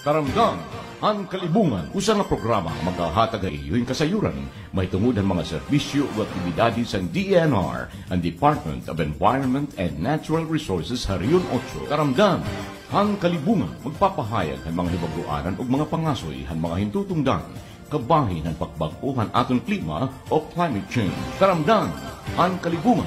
Karamdam ang kalibungan usa nga programa nga maghahatag iyo'y kasayuran may tungod ang mga serbisyo ug aktibidade sa DENR, ang Department of Environment and Natural Resources Harion 8. Karamdam ang kalibungan magpapahayag ang mga hibagruanan ug mga pangasoy han mga hintutungdan kabahin ang pagbag-uhan aton klima o climate change. Karamdam ang kalibungan.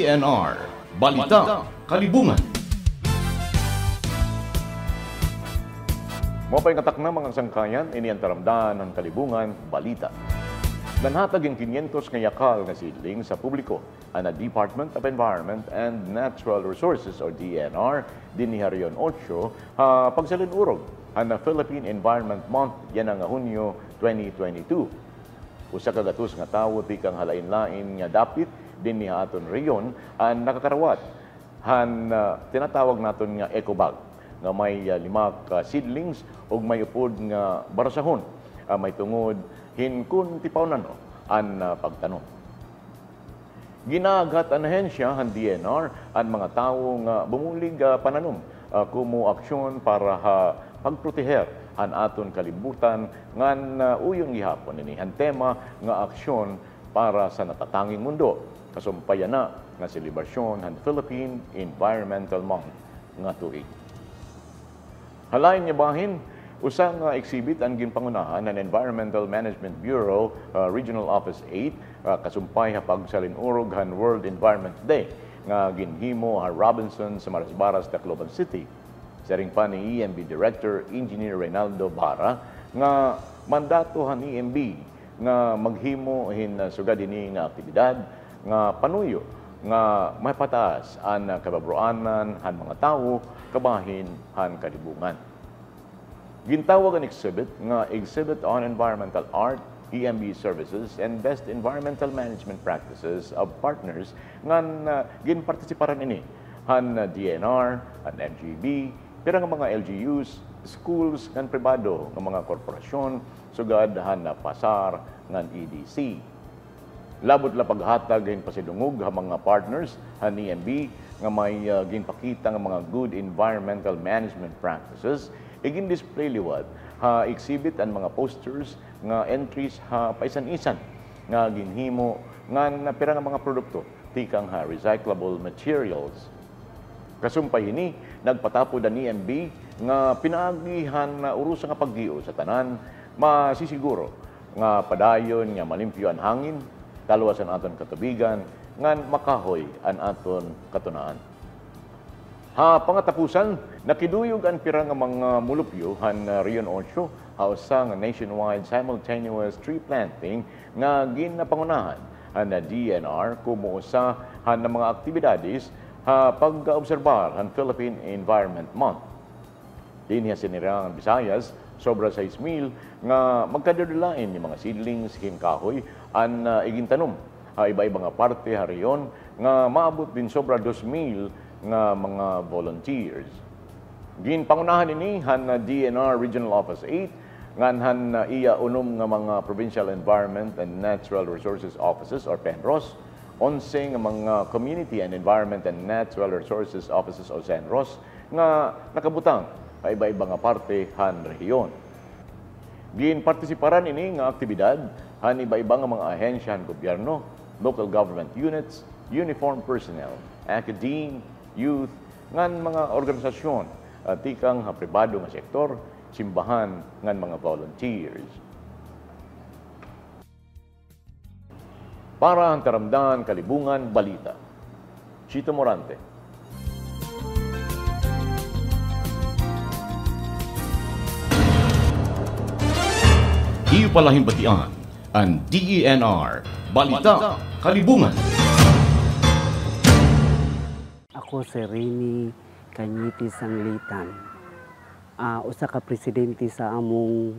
DENR, Balita, Kalibungan. Mapay katak na mga sangkayan, ini ang taramdahan ng kalibungan, balita. Nanhatag yung 500 nga yakal na seedling sa publiko ang Department of Environment and Natural Resources o DENR din ni Harion 8 pagsalinurog ang Philippine Environment Month yan ang Hunyo 2022. Usa ka gatos nga tawo tikang halain-lain nga dapit din ni aton reyon ang nakakarawat han tinatawag naton nga eco bag nga may 5 seedlings ug may upod nga barasahon may tungod hinkun tipawnan ang pagtanom. Ginagat ang ahensya han DENR ang mga tawo nga bumulig pananom kumo aksyon para pagproteher ang aton kalibutan ngan uyong gihapon ini ang tema nga aksyon para sa natatanging mundo. Kasumpayan na nga selebrasyon ng Philippine Environmental Month nga tuig. Halain niya bahin, usang exhibit ang ginpangunahan ng Environmental Management Bureau Regional Office 8 kasumpay pagsalinurog han World Environment Day nga ginhimo ha Robinson sa Marasbaras, Tacloban City. Saring pa ni EMB Director Engineer Reynaldo Barra nga mandato han EMB nga maghimo hin sugad ini nga aktibidad nga panuyo nga may pataas ang kababroanan han mga tawo kabahin han kalibungan. Gintawag ang exhibit nga Exhibit on Environmental Art, EMB Services and Best Environmental Management Practices of Partners nga ginpartisiparan ini han DENR, han NGB, pirang mga LGUs, schools ngan pribado nga mga korporasyon sugad han pasar ngan EDC. Labot la paghatag hin pasidungog ha mga partners han EMB nga may ginpakita nga mga good environmental management practices igin display liwat ha exhibit ang mga posters nga entries ha paisan-isan nga ginhimo nga pira nga mga produkto tikang ha recyclable materials. Kasumpay ini nagpatapod ang EMB nga pinaagihan na urusa nga paggiyo sa tanan masisiguro nga padayon nga malimpyo ang hangin kaluwas ang aton katubigan, ngan makahoy ang aton katunaan. Ha pangatapusan, nakiduyog ang pirang mga mulupyo han Rion 8 hausang nationwide simultaneous tree planting nga ginapangunahan han DENR kumuusa han mga aktibidades ha pag-obserbar han Philippine Environment Month. Dinhi sinirang Visayas sobra 6,000 nga magkadadulain ni mga seedlings kahoy ang igintanom iba-iba nga parte hariyon nga maabot din sobra 2,000 nga mga volunteers. Ginpangunahan ini han DENR Regional Office 8 ngan han iya unom nga mga Provincial Environment and Natural Resources Offices or PENROS, 11 nga mga Community and Environment and Natural Resources Offices o CENROS nga nakabutang iba-iba nga parte han rehiyon. Ginpartisiparan ini nga aktibidad han iba-iba nga mga ahensya han gobyerno, local government units, uniformed personnel, academe, youth, ngan mga organisasyon tikang ha pribado nga sektor, simbahan ngan mga volunteers. Para ang taramdahan kalibungan balita. Chito Morante. Ipalahing batian ang DENR Balita Kalibungan. Ako si Rene Kanyiti Sanglitan. Usa ka presidente sa among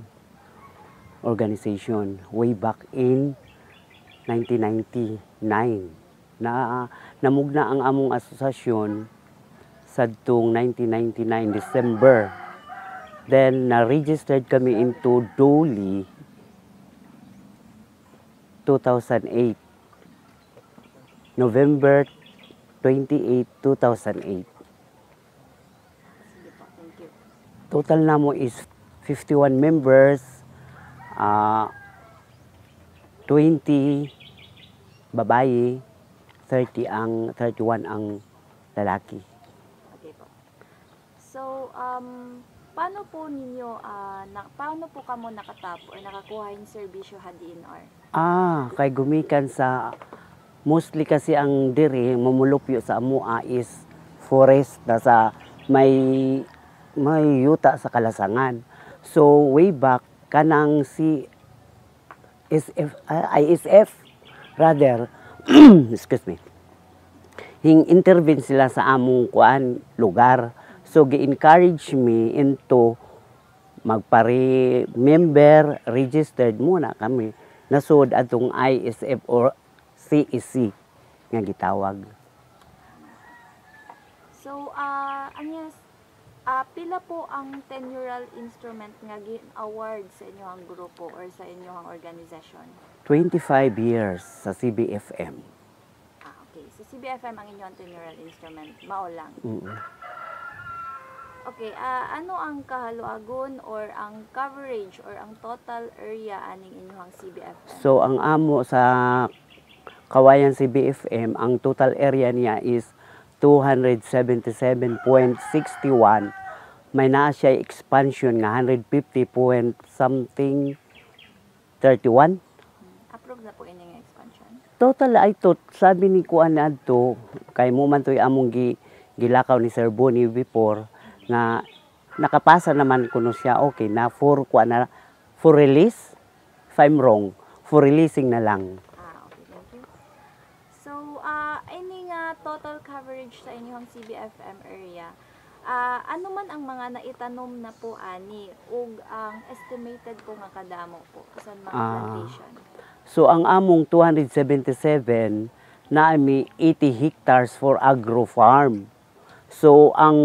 organization way back in 1999. Namugna ang among asosasyon sadtong 1999 December. Then na-registered kami into DOLI 2008. November 28, 2008. Sige po, thank you. Total namo is 51 members, 20 babae, 31 ang lalaki. Okay po. So, paano po ninyo, paano po kamo nakatap or nakakuha yung serbisyo ha DNR? Kay gumikan sa, mostly kasi ang diri, mamulupyo sa amua is forest na sa may yuta sa Kalasangan. So, way back, kanang si ISF, rather, excuse me, intervene sila sa among lugar. So, gi-encourage me into magpare-member, registered muna kami. Nasud atong ISF or CEC nga gitawag. So, anyas, pila po ang tenural instrument nga award sa inyong grupo or sa inyong organization? 25 years sa CBFM. Okay. So, CBFM ang inyong tenural instrument. Mao lang. Okay. Ano ang kahaluagon or ang coverage or ang total area aning inyong CBFM? So, ang amo sa Kawayan CBFM, ang total area niya is 277.61. May naa siya expansion nga 150 point something 31. Approve na po inyong expansion? Total ay to, sabi ni Kuan adto kay mo man toy among gilakaw ni Sir Bonnie before nga nakapasa naman kuno siya okay na for release, if I'm wrong, for releasing na lang. Okay, thank you. So, any nga total coverage sa inyong CBFM area, ano man ang mga naitanom na po ani ug ang estimated po nga kadamo po sa mga plantation? So ang among 277 na may 80 hectares for agro farm. So ang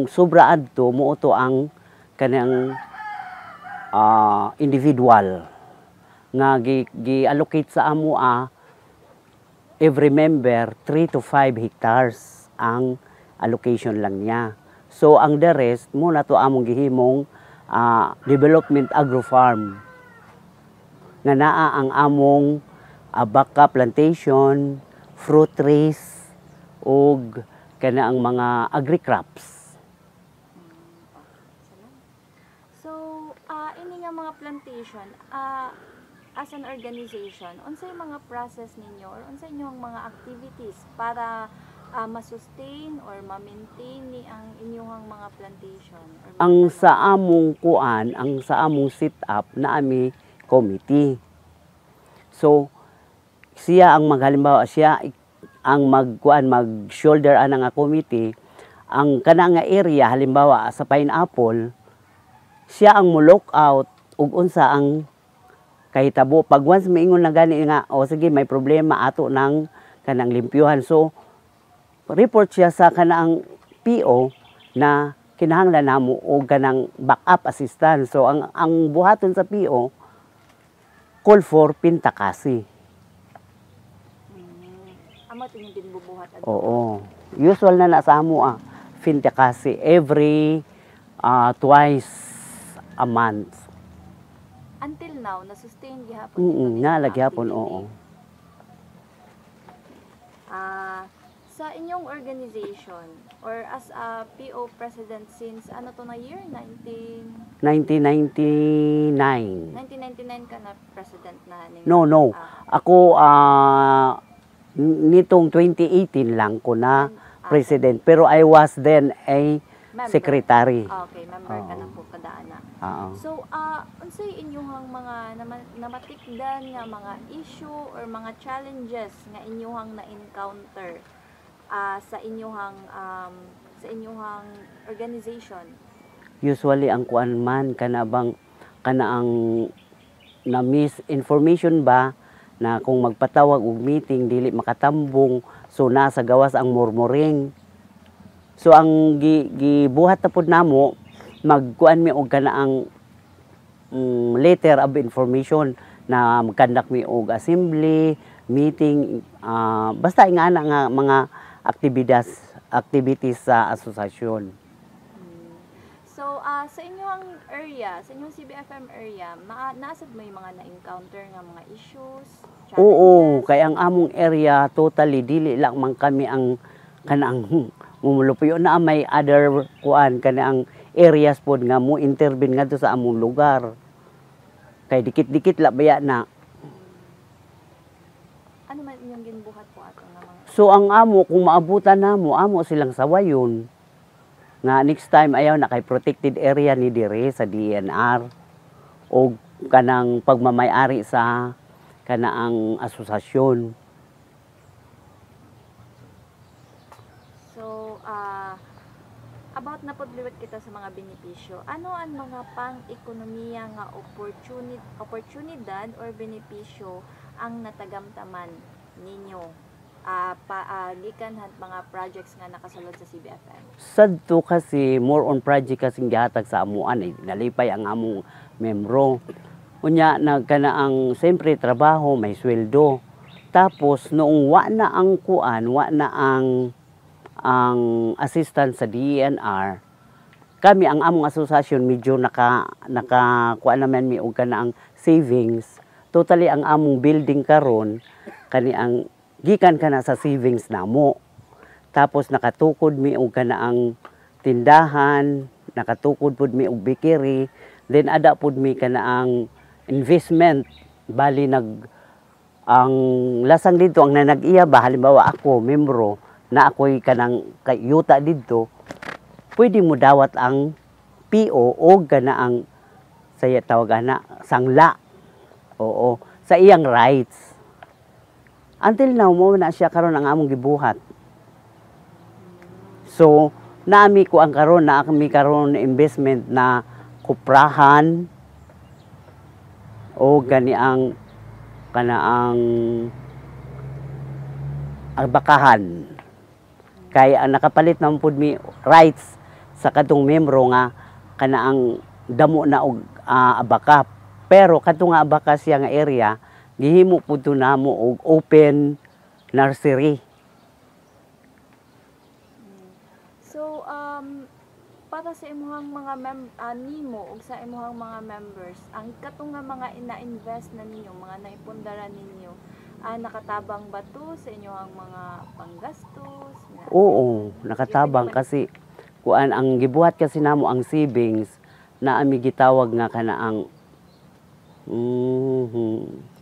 sobra adto mo to ang kanang individual nga gi-allocate sa amo every member 3 to 5 hectares ang allocation lang niya. So ang the rest muna to among gihimong development agro farm nga naa ang among baka plantation, fruit trees ug kana ang mga agri-crops. So, ini nga mga plantation, as an organization, unsay mga process ninyo or unsay inyong mga activities para ma-sustain or ma-maintain ni ang inyong mga plantation? Ang sa among kuan, ang sa among sit-up na ami committee. So, siya ang maghalimbawa, siya ang mag-shoulder nga committee, ang kana nga area, halimbawa sa pineapple, siya ang mo-look out ug unsa ang kahitabo. Pag once maingon na gani nga, sige, may problema ato ng kanang limpyuhan. So, report siya sa kanang PO na kinahanglan namo og kanang backup assistance. So, ang buhaton sa PO, call for pintakasi. Amo tingin din bubuhat adto. Oo. Usual na sa amo pintakasi every twice a month. Until now, na-sustain gihapon Nalagyapon, oo. Sa inyong organization or as a PO president since ano to na year? 1999. 1999 ka na president na? No. Ako, nitong 2018 lang ko na president. Pero I was then a secretary. Okay, member ka na po kadaan na. So, unsay inyong mga namatikdan nga mga issue or mga challenges nga inyong na-encounter sa inyong organization? Usually ang kuan man kana ang na misinformation ba na kung magpatawag og meeting dili makatambong, so nasa gawas ang murmuring. So ang gibuhat na pud namo magkuan mi og kana ang letter of information na mag-conduct mi og assembly, meeting, basta nga mga activities sa asosasyon. So, sa inyong area, sa inyong CBFM area, naasad mo yung mga na-encounter nga mga issues, challenges? Oo, kaya ang among area totally dili lang man kami ang kanang mumulupuyo na may other kanang areas pod nga mo intervene ngadto sa among lugar. Kay dikit-dikit la baya na. Ano man inyong ginbuhat po ato nga mga So ang amo kung maabutan namo amo silang sawayon nga next time ayaw na kay protected area ni dire sa DNR o kanang pagmamay-ari sa kanaang asosasyon. So, about na podliwat kita sa mga benepisyo. Ano ang mga pang-ekonomiya nga oportunidad or benepisyo ang natagamtaman ninyo? Gikan mga projects nga nakasulod sa CBFM. Sadto kasi more on project kasing gihatag sa amuan nalipay ang among membro. Unya nagkanaang siyempre trabaho, may sweldo. Tapos noong wa na ang assistant sa DENR, kami ang among asosasyon medyo naka naman mi og kanaang savings. Totally ang among building karon kani ang gikan kana sa savings namo. Tapos nakatukod mi og kanaang tindahan, nakatukod pud mi og bakery, then ada pud mi kanaang investment. Bali ang lasang dito ang nanag-iya ba halimbawa ako membro na ako'y kanang kayuta dito, pwede mo dawat ang PO o ganaang saya tawag na sangla. Oo, sa iyang rights. Until now mo na siya karon ang among gibuhat. So, naami ko ang karon na kami karon investment na kuprahan o gani ang kanaang bakahan. Kaya ang nakapalit na pud mi rights sa kadtong membro nga kanaang damo na og abaka. Pero kadtong nga abaka siya nga area gihimo pud namo og open nursery. So, para sa imuhang mga nimo ug sa imuhang mga members, ang katong nga mga ina-invest na ninyo, mga naipundara ninyo, nakatabang ba to sa inyong mga panggastos? Oo, nakatabang kasi kuan ang gibuhat kasi namo ang savings na ami gitawag nga kanaang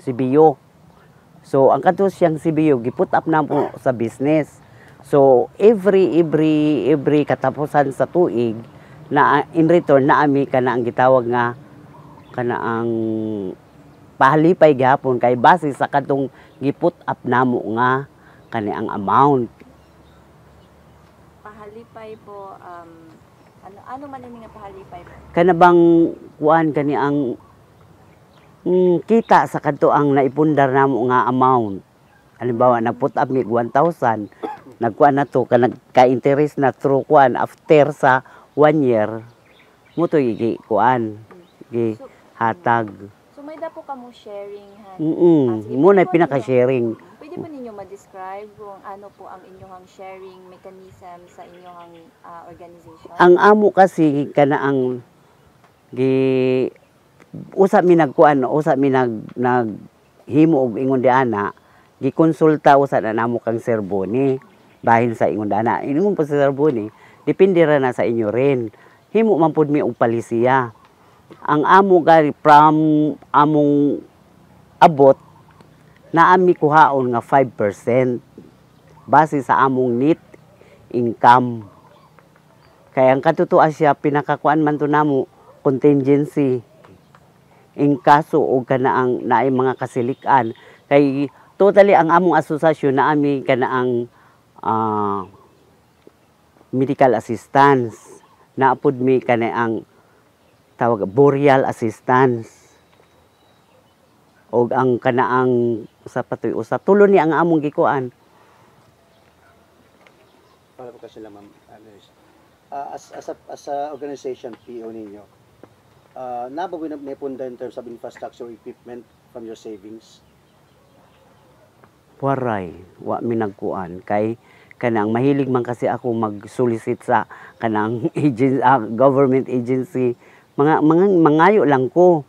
CBO. So ang kadto siyang CBO giput up namo sa business. So every katapusan sa tuig na in return na ami kanaang gitawag nga kanaang pahalipay gihapon kay base sa kadtong giput up namo nga kani ang amount. Pahalipay po, ano man ini nga pahalipay po? Kana bang kuan kani ang kita sa kadto ang naipundar namo nga amount. Halimbawa nagput up mi 1,000, nagkuan na to nagka-interest na through kuan after sa 1 year mo to kuan gi hatag. So may dapo kamo sharing Mo na pinaka-sharing. Pwede po ninyo ma-describe kung ano po ang inyong sharing mechanism sa inyong organization? Ang amo kasi kanaang usa mi naghimo og ingon diana, gikonsulta usa na namo kang serboni bahin sa ingon dana. Ingon po sa serboni, depende ra na sa inyo rin. Himo man pud mi og palisiya. Ang amo gari from among abot na ami kuhaon nga 5% base sa among net income. Kaya ang katutuan siya pinakakuan man to namo contingency in kaso og kanaang naay mga kasilikan. Kay totally ang among asosasyon na ami kanaang medical assistance na apud mi kanaang tawag burial assistance. Og ang kanaang usa tulo ni ang among gikuan. Para po kasi ma'am, as a organization PO ninyo, Nabawi na may punda in terms of infrastructure equipment from your savings? Waray, wa mi nagkuan kay kanang mahilig man kasi ako mag-solicit sa kanang government agency. Mga mangayo lang ko.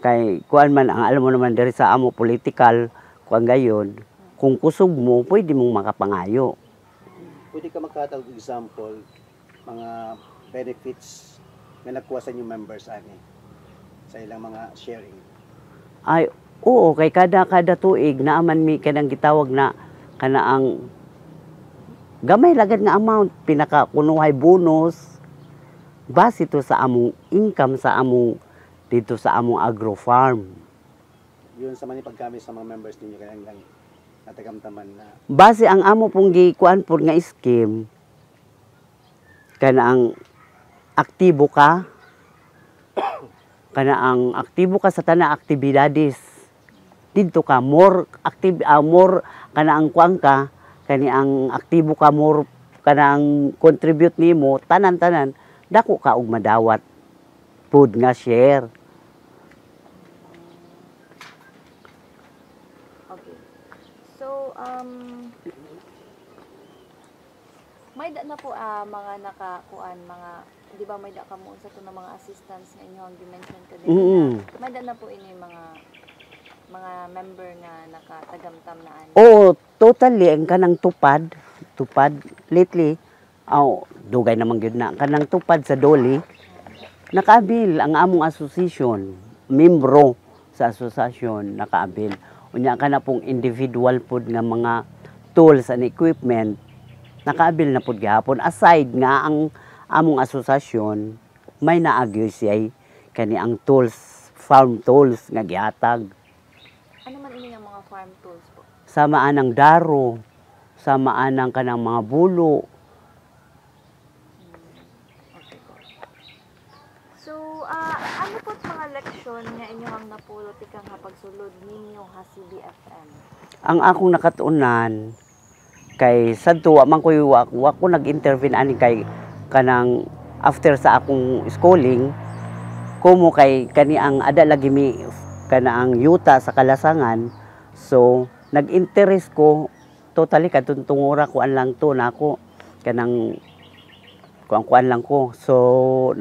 Kay kuan man ang alam mo naman diri sa amo political kuan gayon. Kung kusog mo, pwede mong makapangayo. Pwede ka magkatawag example, mga benefits na nakuha sa inyong members ani sa ilang mga sharing. Ay, oo, kay kada tuig naaman mi kanang gitawag na kanaang gamay lagad nga amount pinakakunuhay bonus base to sa among income sa among dito sa among agro farm. Yun sa man paggamit sa mga members ninyo kaya lang natagamtaman na Base ang amo pong gikuan pod nga scheme kanaang aktibo ka kanaang aktibo ka sa tanang aktibidades. Dito ka more active more kanaang kuan ka kani ang aktibo ka more kanang contribute nimo tanan-tanan dako ka og madawat food nga share. Okay. So, may da na po mga nakakuan, mga, di ba may da ka mo sa ito ng mga assistants na inyo ang dimension ka din na, may da na po ini mga member nga nakatagamtam na ani. Oo, totally ang kanang tupad lately. Dugay naman gyud na kanang tupad sa Doli. Nakaabil ang among association, membro sa asosasyon nakaabil. Unya kana pong individual pod nga mga tools and equipment nakaabil na pod gihapon aside nga ang among asosasyon may naagyo siya kani ang tools, farm tools nga gihatag. Ano man ini nga mga farm tools po? Samaan ang daro, samaan ang kanang mga bulo. Okay po. So, ano po mga leksyon nga inyong napulot ikang pagsulod ninyo ha CBFM? Ang akong nakatunan kay sadto wa man koy wa ko nag-intervene ani kay kanang after sa akong schooling kumo kay kani ang ada lagi mi kanaang yuta sa kalasangan. So nag-interest ko totally katuntungura ko an lang to nako kanang kuan lang ko. So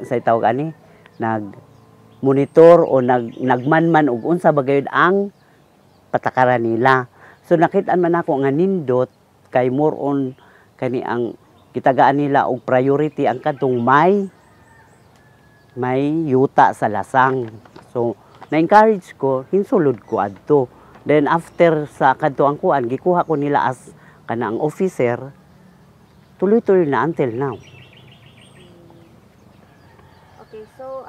say tawag ani nag monitor o nagmanman og unsa bagayod ang patakaran nila. So nakita man ako nga nindot kay more on kani ang kitagaan nila og priority ang kadtong may yuta sa lasang. So na-encourage ko, hinsulod ko adto. Then after sa kadto ang kuan gikuha ko nila as kanang officer. Tuloy-tuloy na until now. Okay, so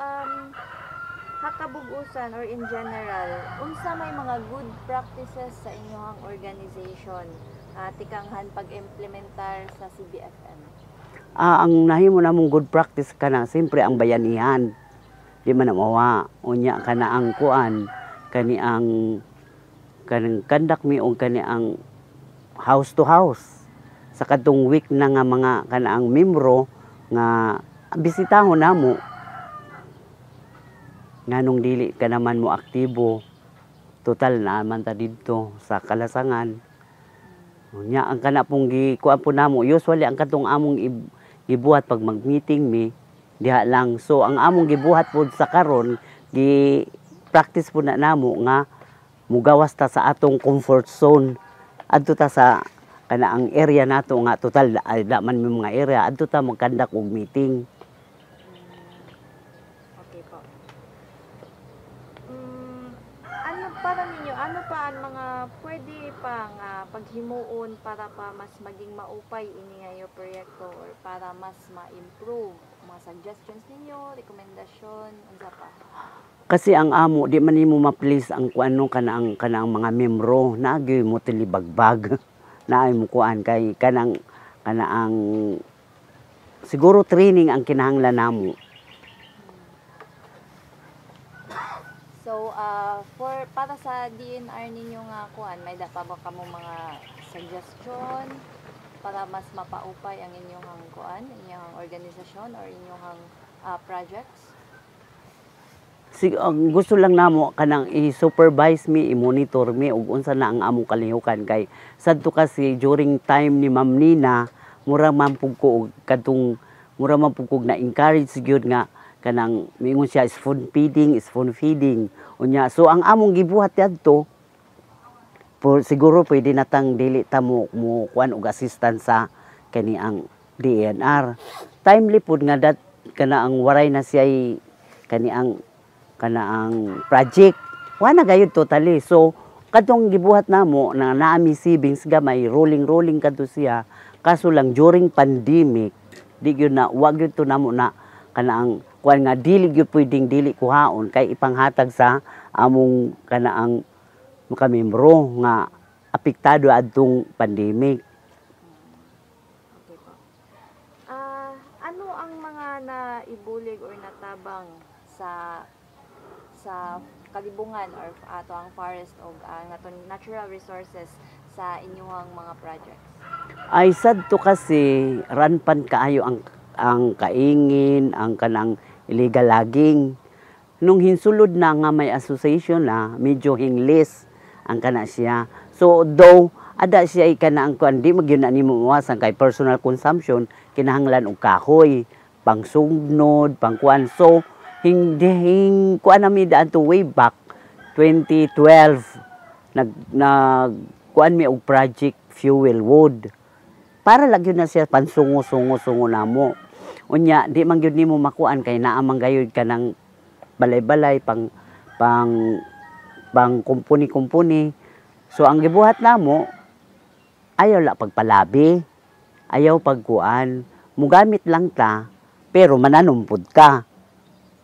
hakabugusan or in general, unsa may mga good practices sa inyong organization tikanghan pag-implementar sa CBFM? Ang nahimo namong good practice kana siyempre ang bayanihan. Di man na mawa unya kana ang kuan kani ang kanang kandak mi og kani ang house to house. Sa kadtong week na nga mga kana ang membro nga bisitahon namo nganong dili ka naman mo aktibo total naman ta didto sa kalasangan nya ang kana pong gikuan po namo usually ang katong among gibuhat pag mag-meeting mi diha lang. So ang among gibuhat pod sa karon gi practice po na namo nga mugawas ta sa atong comfort zone adto ta sa kana ang area nato nga total da man mi mga area adto ta magkandak og meeting. Ano pa ang mga pwede pang paghimuon para pa mas maging maupay ini nga proyekto or para mas ma-improve mga suggestions ninyo, rekomendasyon, unsa pa? Kasi ang amo di man nimo ma-please ang kuano kanang mga membro naagyoy mo tilibagbag naay mo kuan kay kanang siguro training ang kinahanglan namo. So, para sa DNR ninyo nga kuan, may da pa ba kamo mga suggestion para mas mapaupay ang inyong kuan, inyong organisasyon or inyong projects? Ang gusto lang namo kanang i-supervise me, i-monitor me ug unsa na ang among kalihukan kay sadto kasi during time ni Ma'am Nina mura man pug ko og kadtong mura man pug ko na encourage gyud nga kanang miingon siya is spoon feeding unya. So ang among gibuhat adto siguro pwede natang dili ta mo kuan og assistance sa kani ang DNR. Timely pud nga dat kana ang waray na siya kani ang project wala gayud totally. So kadtong gibuhat namo na naami savings gamay rolling kadto siya, kaso lang during pandemic di gyud na wag gyud to namo na kanaang kuan nga dili gyud pwedeng dili kuhaon kay ipanghatag sa among kanaang makamiembro nga apektado adtong pandemic. Okay po. Ano ang mga naibulig or natabang sa kalibungan or ato ang forest o ato natural resources sa inyong mga projects? Ay sadto kasi ranpan kaayo ang kaingin, ang kanang illegal logging. Nung hinsulod na nga may association na medyo hinglis ang kana siya. So though ada siya kana ang kuan di magyud na nimo mawasan kay personal consumption kinahanglan og kahoy, pangsugnod, pangkuan. So hindi kuan nami daan to way back 2012 nag kuan mi og project fuel wood para lang yun na siya pansungo namo unya di man gyud nimo makuan kay naa man gayud kanang balay-balay pang kumpuni. So ang gibuhat namo ayaw la pagpalabi, ayaw pagkuan, mugamit lang ta pero mananumpod ka.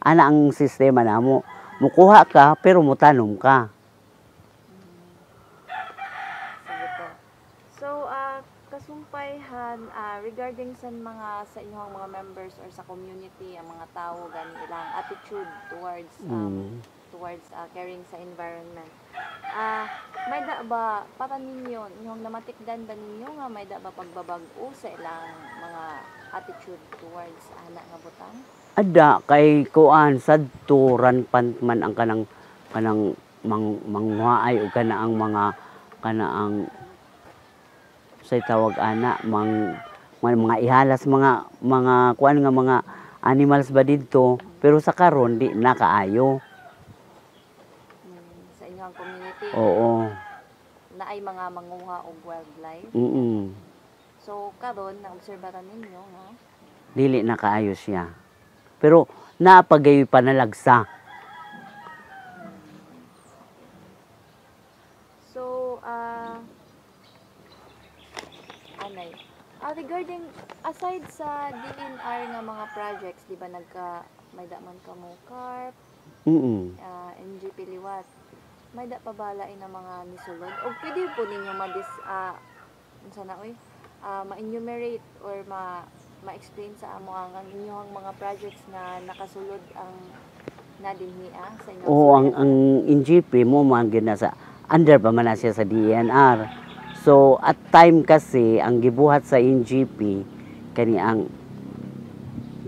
Ana ang sistema namo. Mukuha ka pero mutanom ka. Sige po. So, kasumpayhan regarding sa inyong mga members or sa community, ang mga tao gani ilang attitude towards caring sa environment. May da ba para ninyo inyong namatikdan ba ninyo nga may da ba pagbabag-o sa ilang mga attitude towards ana nga butang? Ada kay kuan sadto ranpan man ang kanang mangwaay o kanaang kanaang say tawag ana mga ihalas mga kuan nga mga animals ba didto pero sa karon di na kaayo. Sa inyong community? Oo. Na ay mga manguha og wildlife? So karon naobserbahan ninyo nga dili na kaayo siya. Pero napagayoy panalagsa. So, regarding, aside sa DNR nga mga projects, di ba may da man ka mo carp, NGP Liwat, may da pabalain na mga nisulod? O pwede po ninyo ma-enumerate or ma-explain sa amo ang inyong mga projects na nakasulod ang nadinhiya sa inyong Oo, ang NGP mo man sa under pa man na siya sa DNR. So at time kasi ang gibuhat sa NGP kani ang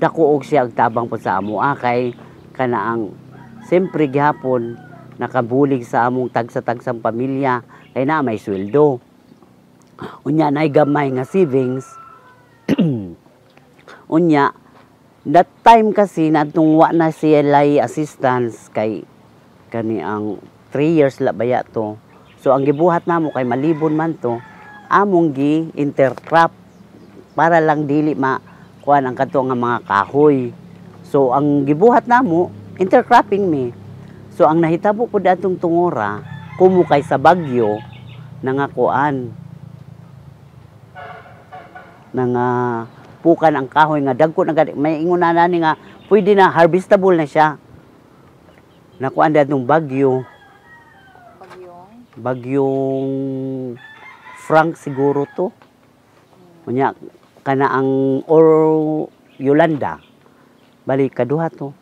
dako og siya og tabang po sa amo kay kana ang siyempre gihapon nakabulig sa among tagsa-tagsang pamilya kay na may sweldo. Unya nay gamay nga savings. Unya, that time kasi natong wa na siya lay assistance kay kani ang 3 years la baya to. So ang gibuhat namo kay malibon man to, among gi intercrop para lang dili kuan ang kadto nga mga kahoy. So ang gibuhat namo intercropping mi. So ang nahitabo ko datong tungora kumo kay sa bagyo nga kuan nga pukan ang kahoy nga dagko na may ingon na nani nga pwede na harvestable na siya. Nakuan datong bagyong Frank siguro to. Unya kana ang or Yolanda. Bali kaduha to.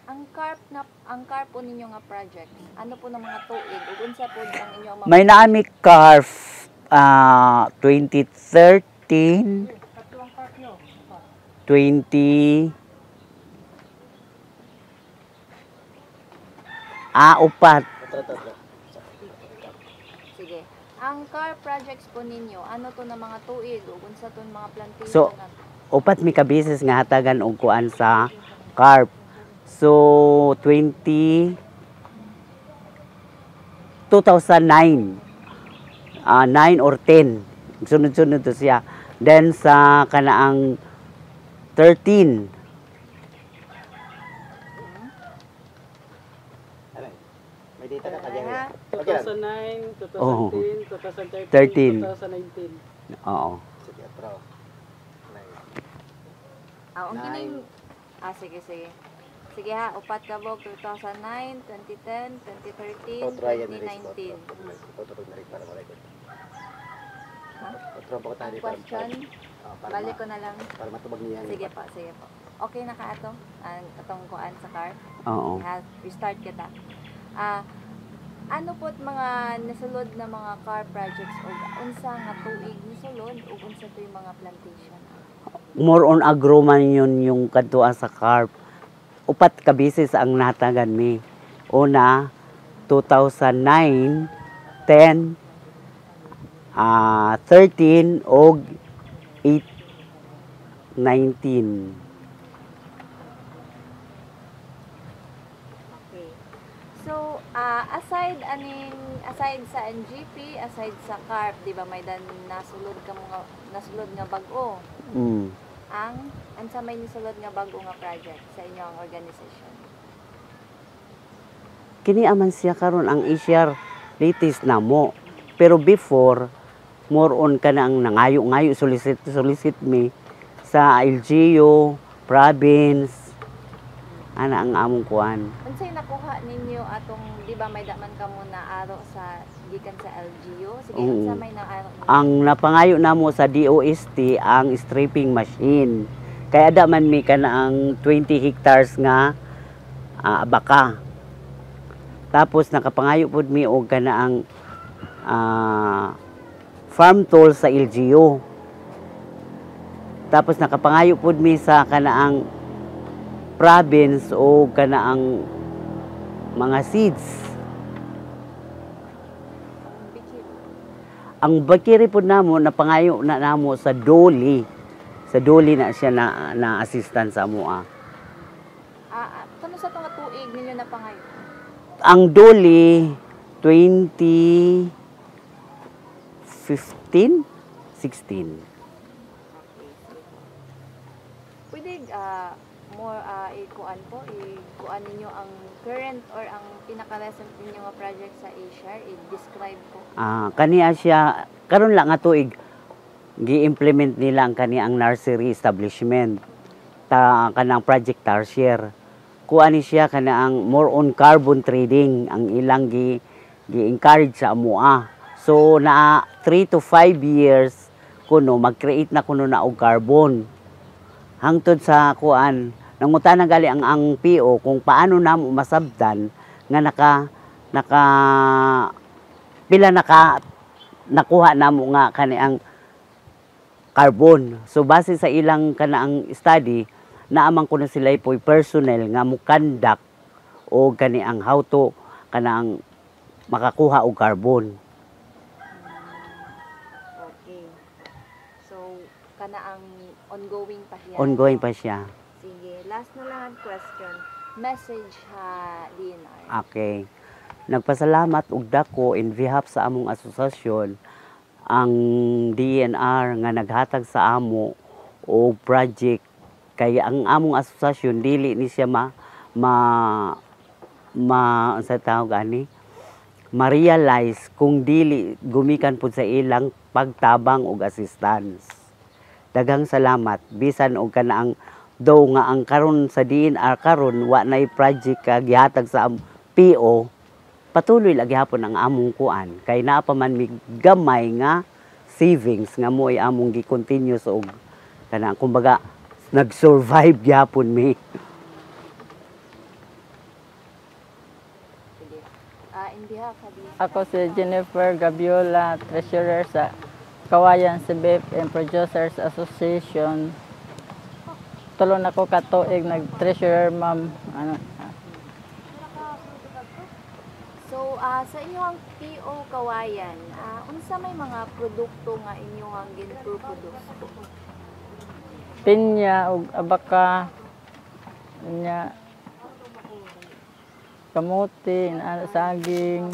Ang carp po ninyo nga project, ano po ng mga tuig ug unsa po ang inyong mga May naami carp 2013, 20, upat. Sige. Ang car projects po ninyo, ano to na mga tuig o unsa to mga plantation So, na upat mi ka beses nga hatagan og kuan sa carp. So 2009 9 or 10 sunod-sunod to siya. Then sa kanaang 13 Ano? May data ka kanya. Ha? Okay lang. 2009, Oh. 2013, 13. 2019. oo. Sige, pro. ang kining sige sige. Sige ha, upat ka bog 2009, 2010, 2013, Ito, try yan na rin. 2019. Ito, na rin para malay ko. Ha? Ito, baka tayo Ang rin question, para balik ko na lang. para matubag niya. Sige po, sige po. Okay na ka ato? Ang atong kuan sa car? Oo. Restart kita. Ano po't mga nasulod na mga car projects o unsa nga tuig nisulod o unsa to yung mga plantation? More on agro man yun yung kadtua sa carp. Upat ka beses ang natagan mi. Una, 2009, 10, 13, og 8, 19. Okay. So, aside sa NGP, aside sa CARP, di ba may nasulod nga bag-o? Mm. Ansa may nisulod nga bag-o nga project sa inyong organization? Kini aman siya karon ang i-share latest na mo. Pero before, more on ka na ang nangayo-ngayo, solicit me sa LGU, province, ana ang among kuan. Unsay nakuha ninyo atong, di ba may daman ka muna aro sa gikan sa LGU? Sige, Oo. unsa may naaro ninyo? Ang napangayo namo sa DOST ang stripping machine. Kaya ada man mi kana ang 20 hectares nga baka. Tapos nakapangayo pud mi og kana ang farm tool sa LGU. Tapos nakapangayo pud mi sa kanaang province o kanaang mga seeds. Ang bakiri po namo, napangayo na namo sa Doli. Sa Doli na siya na assistant sa amoa. Kano sa itong tuig ninyo na pangayo? Ang Doli, 2015, 16. Pwede more ikuan ninyo ang current or ang pinaka-recent ninyo nga project sa A-Share, i-describe po. Kaniya siya, karon lang nga tuig, gi-implement nila ang kaniyang nursery establishment. Kanang project Tarsier. Kuani siya kanang more on carbon trading ang ilang gi-encourage sa amoa. So na 3 to 5 years kuno mag-create na kuno na og carbon. Hangtod sa kuan, nangutana gali ang PO kung paano namo masabtan nga nakuha namo nga kaniang carbon. So base sa ilang kanaang study, naamang kuno sila po personnel nga mukandak o kaniang how to kanang makakuha og carbon. Okay. So, kana ang ongoing pa siya. Ongoing pa siya. Sige, last na lang ang question. Message DNR. Okay. Nagpasalamat og dako in behalf sa among asosasyon ang DNR nga naghatag sa amo og project kay ang among asosasyon dili ni siya sa tawag ani ma-realize kung dili gumikan pud sa ilang pagtabang og assistance. Daghang salamat bisan og kanaang daw nga ang karon sa DNR karon wa nay project ka gihatag sa PO, patuloy lagi hapon ang among kuan kay naa pa man mi gamay nga savings nga mo ay among gi-continue sa og kanang kumbaga nag-survive gyapon mi. Sige. In behalf of the Ako si Jennifer Gabiola, treasurer sa Kawayan CBIF and Producers Association. Tulon ako katuig nag-treasurer, ma'am. So, sa inyong PO Kawayan, unsa may mga produkto nga inyong ginproduce po? Pinya ug abaka, nya kamuti, saging.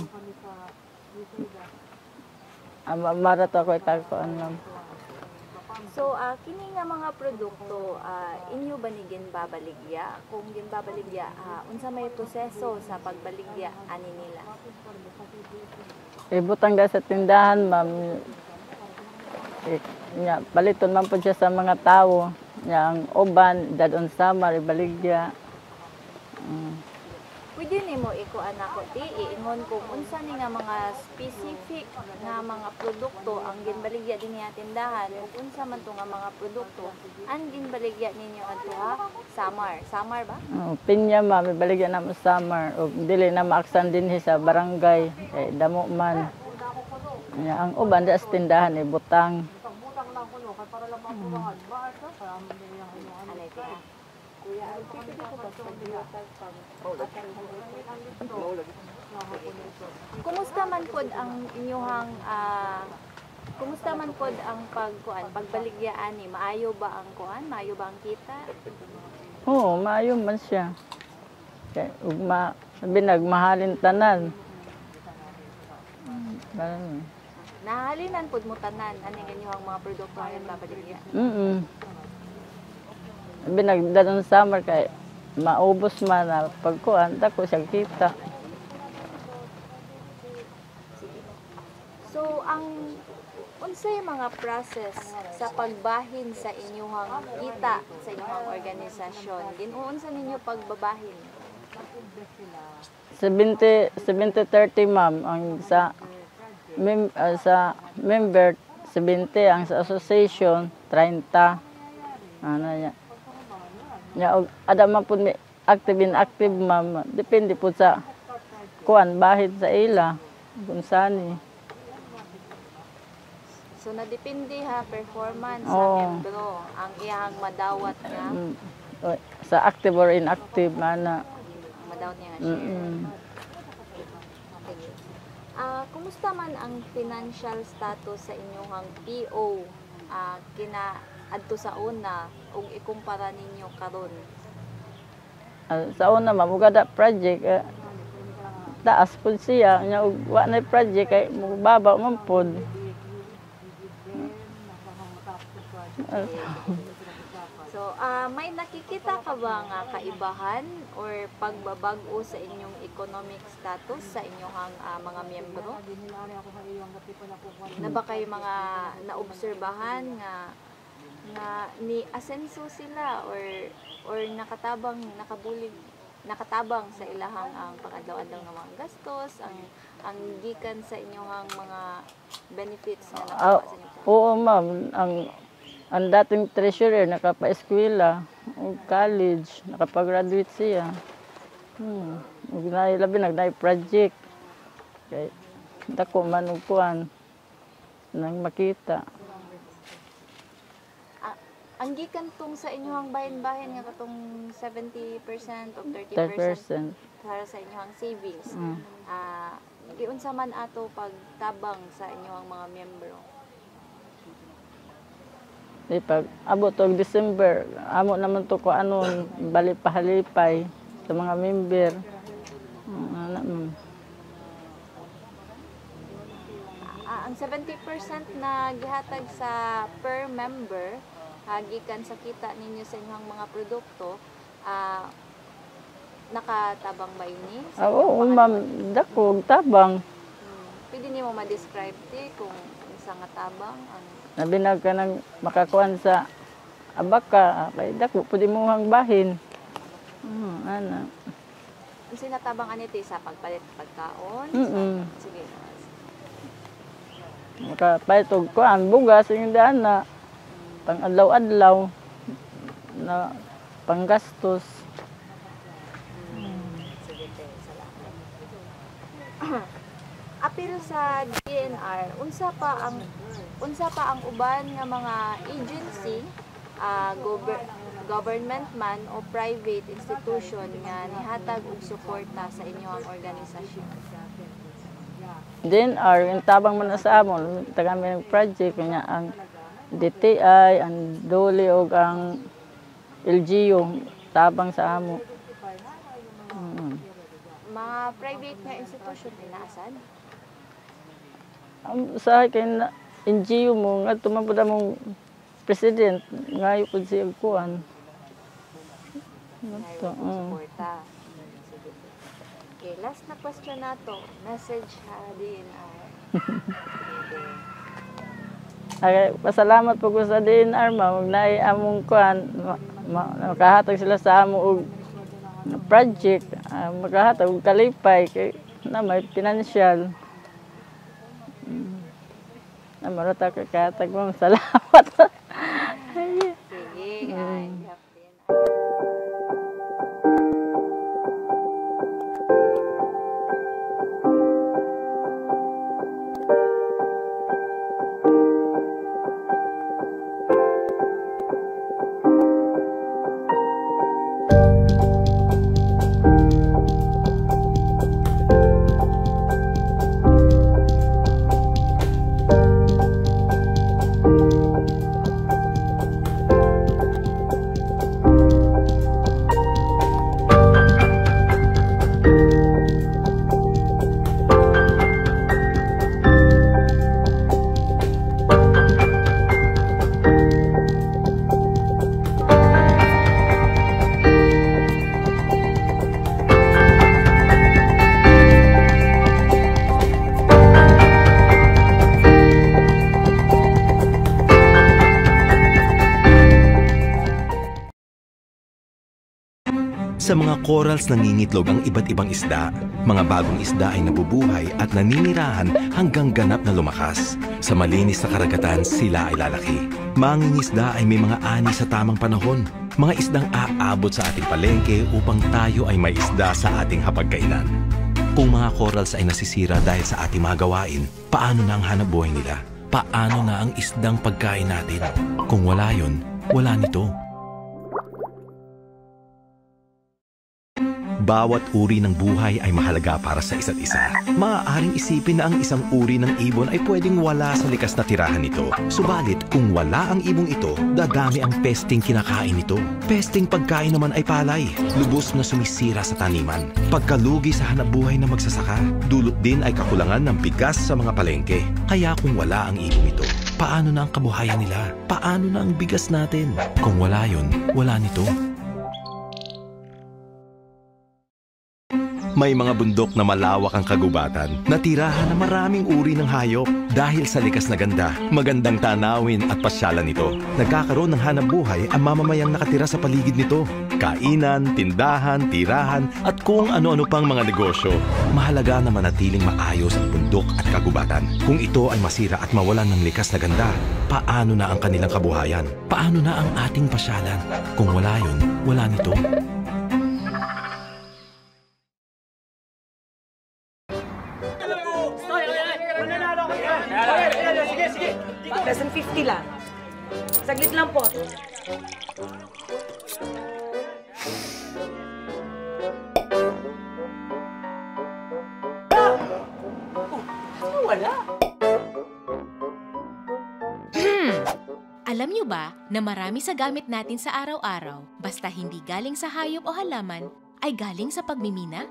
Marat ako ikakuan, ma'am. So, kini nga mga produkto, inyo ba ni ginbabaligya? Kung ginbabaligya, unsa may proseso sa pagbaligya ani nila? Ibutang da sa tindahan, ma'am. Nya baliton man po siya sa mga tao. Nya ang uban dadon sama ibaligya. Pwede nimo ikuan ako ti iingon kung unsa ni nga mga specific nga mga produkto ang ginbaligya dinhi sa tindahan ug unsa man to nga mga produkto ang ginbaligya ninyo adto Samar ba? Pinya, ma'am, ibaligya na mo summer. O dili na maaksan din sa barangay. Damo man. Nya ang uban da sa tindahan ibutang. Anay ti Kumusta man pod ang inyong kumusta man pod ang pagbaligya ani? Maayo ba ang Maayo ba ang kita? Oo, maayo man siya. Kaya sabi nagmahalin tanan. Nahalinan pod mo tanan aning inyong mga produkto nga babaligya. Sabi nagdanon summer kay maubos man na pagkuan dako siya kita. So ang unsay mga process sa pagbahin sa inyong kita sa inyong organisasyon? Ginuunsa ninyo pagbabahin? 70-30, ma'am, ang sa member 70, ang sa association 30. Ano niya? Ada man po active, ma'am. Depende po sa kuan bahid sa ila kung sani. So nadepende performance sa Oo. membro ang iyang madawat nga Sa active or inactive mana. madawat niya nga share. Sige. Kumusta man ang financial status sa inyong PO adto sa una ug ikumpara ninyo karon? Sa una, ma'am, ugada project taas pud siya nya ug wa na project kay baba man pud. So, may nakikita ka ba nga kaibahan or pagbabag-o sa inyong economic status sa inyong mga miyembro? Na ba kayo mga naobserbahan nga ni asenso sila or nakatabang sa ilahang ang pang-adlaw-adlaw nga mga gastos, ang gikan sa inyong mga benefits nga nakuha sa inyo? Oo, ma'am, ang dating treasurer nakapa-eskwela o college, nakapag-graduate siya. Labi nagday project. Kay dako man og kuan nang makita. Ang gikan tong sa inyong bahin-bahin nga katong 70% o 30%. 30% para sa inyong savings. Giunsa man ato pagtabang sa inyong mga miyembro? Di pag abot og December, amo naman to ko bali pahalipay sa mga member. Ang 70% na gihatag sa per member, gikan sa kita ninyo sa inyong mga produkto, nakatabang ba ini? Oo, ma'am, dako og tabang. Pwede niyo ma-describe kung isa nga tabang ang Nabinag ka nang makakuan sa abaka, kay dako pud imuhang bahin. Ana. ang sinatabang aniti sa pagpalit pagkaon? Sige. Makapalit og kuan bugas yung daan na pang adlaw-adlaw na panggastos. Sige, te, salamat. Pero sa DNR, unsa pa ang uban nga mga agency, government man o private institution nga nihatag og suporta sa inyong organisasyon? DNR, tabang man na sa amon, tagami ng project niya ang DTI, ang DOLE o ang LGU, tabang sa amo. Mga private nga institution ay naasan? Ang usahay kay na NGO mo, nga tumapod mong president, ngayon po siya kuhan. Ngayon suporta. Sige. Okay, last na question nato. Message sa DNR. Okay, pasalamat po ko sa DNR, huwag na among kuhan, makahatag sila sa amo og project, makahatag og kalipay, kay na may financial. Marata ka katag mo. Salamat. Sige, ay, Sa mga corals nangingitlog ang iba't ibang isda. Mga bagong isda ay nabubuhay at naninirahan hanggang ganap na lumakas. Sa malinis na karagatan, sila ay lalaki. Mangingisda ay may mga ani sa tamang panahon. Mga isdang aabot sa ating palengke upang tayo ay may isda sa ating hapagkainan. Kung mga corals ay nasisira dahil sa ating mga gawain, paano na ang hanapbuhay nila? Paano na ang isdang pagkain natin? Kung wala yun, wala nito. Bawat uri ng buhay ay mahalaga para sa isa't isa. Maaaring isipin na ang isang uri ng ibon ay pwedeng wala sa likas na tirahan nito. Subalit, kung wala ang ibong ito, dadami ang pesting kinakain nito. Pesting pagkain naman ay palay, lubos na sumisira sa taniman. Pagkalugi sa hanapbuhay ng magsasaka, dulot din ay kakulangan ng bigas sa mga palengke. Kaya kung wala ang ibong ito, paano na ang kabuhayan nila? Paano na ang bigas natin? Kung wala yun, wala nito. May mga bundok na malawak ang kagubatan, natirahan na maraming uri ng hayop. Dahil sa likas na ganda, magandang tanawin at pasyalan nito. Nagkakaroon ng hanapbuhay ang mamamayang nakatira sa paligid nito. Kainan, tindahan, tirahan, at kung ano-ano pang mga negosyo. Mahalaga na manatiling maayos ang bundok at kagubatan. Kung ito ay masira at mawalan ng likas na ganda, paano na ang kanilang kabuhayan? Paano na ang ating pasyalan? Kung wala yun, wala nito. Less than 50 lang. Saglit lang po. Wala. Alam niyo ba na marami sa gamit natin sa araw-araw, basta hindi galing sa hayop o halaman, ay galing sa pagmimina?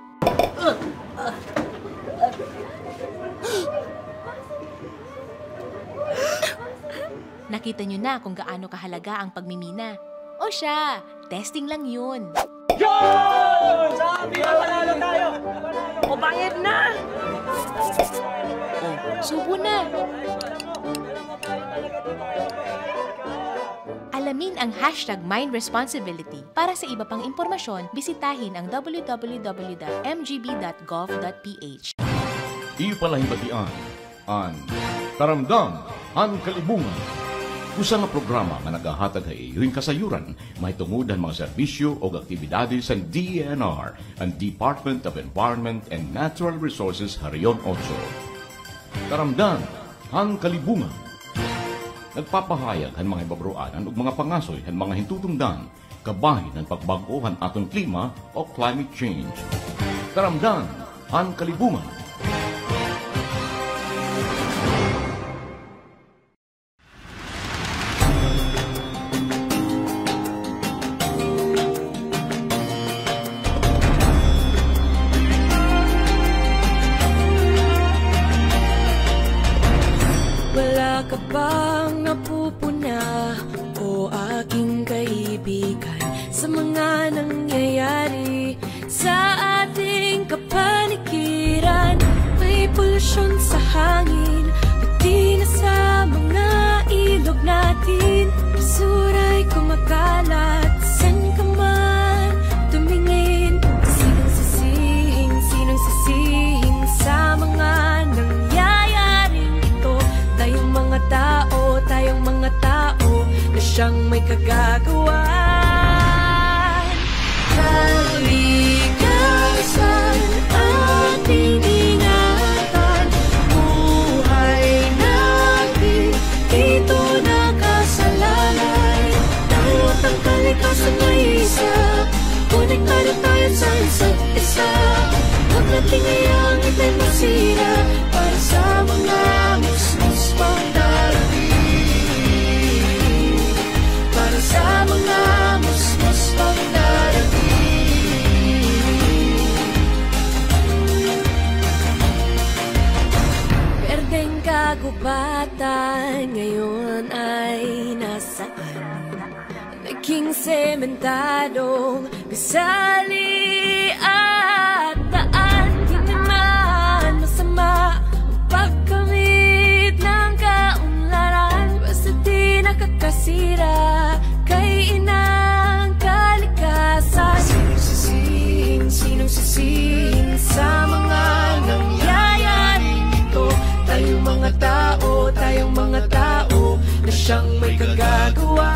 Nakita nyo na kung gaano kahalaga ang pagmimina. O siya, testing lang yun. Yun! Sabi na panalo tayo! O bayad na! O, subo na! Alamin ang #MindResponsibility. Para sa iba pang impormasyon, bisitahin ang www.mgb.gov.ph. Ipalahibatian ang Taramdam ang Kalibungan. Usa nga programa nga nagahatag sa iyo'y kasayuran, mahitungod ang mga serbisyo o aktibidades sa DENR, ang Department of Environment and Natural Resources Harion 8. Karamdan, hang kalibungan. Nagpapahayag ang mga ibabroanan ug mga pangasoy ang mga hintutungdan kabahin ng pagbago-han aton klima o climate change. Karamdan, hang kalibungan. Wala ka bang napupuna o aking kaibigan sa mga nangyayari sa ating kapaligiran? May polusyon sa hangin, pati na sa mga ilog natin. Basura'y kumakalat, san ka man tumingin. Sinong sisihin sa mga nangyayaring ito? Tayong mga tao na siyang may kagagawan. Kalikasan ating ingatan, buhay natin dito nakasalalay. Dapat ang kalikasan ay isa, konektado tayo sa isa't isa. Huwag nating hayang ito'y masira para sa mga musmus pang darating. Para sa mga musmus pang darating. Berdeng kagubatan ngayon ay nasaan? Naging sementadong gusali at daan. Di naman masama ang pagkamit ng kaunlaran, basta di nakakasira kay inang kalikasan. Sinong sisihin sa mga nangyayaring ito? Tayong mga tao na siyang may kagagawan.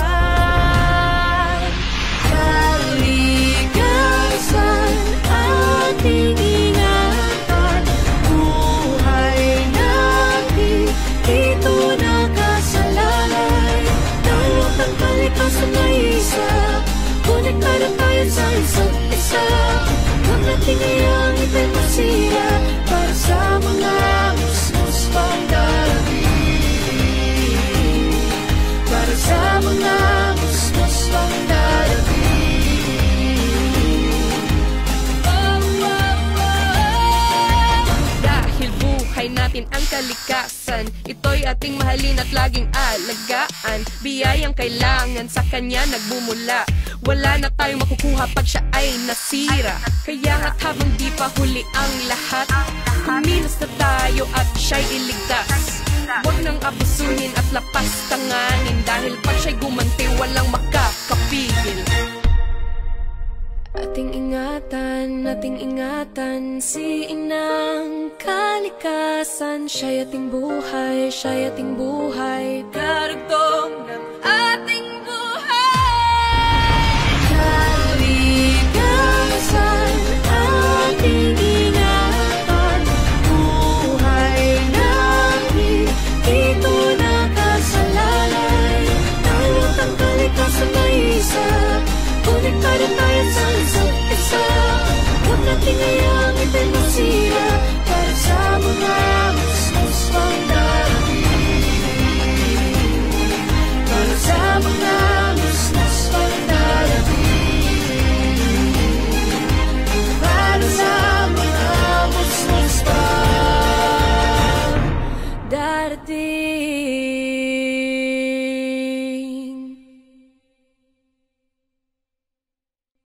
Kalikasan ating ingatan, buhay natin dito nakasalalay. Dapat ang kalikasan ay isa, konektado tayo sa isa't isa. Huwag nating hayang ito'y masira para sa mga musmus pang darating. Para sa mga musmus pang darating. Dahil buhay natin ang kalikasan, ito'y ating mahalin at laging alagaan. Biyayang kailangan sa kanya nagbumula, wala na tayong makukuha pag siya ay nasira. Kaya nga't habang di pa huli ang lahat, kumilos na tayo at siya'y iligtas. Huwag nang abusuhin at lapas tanganin, dahil pag siya'y gumanti walang makakapigil. Ating ingatan si inang kalikasan. Siya'y ating buhay, Karugtong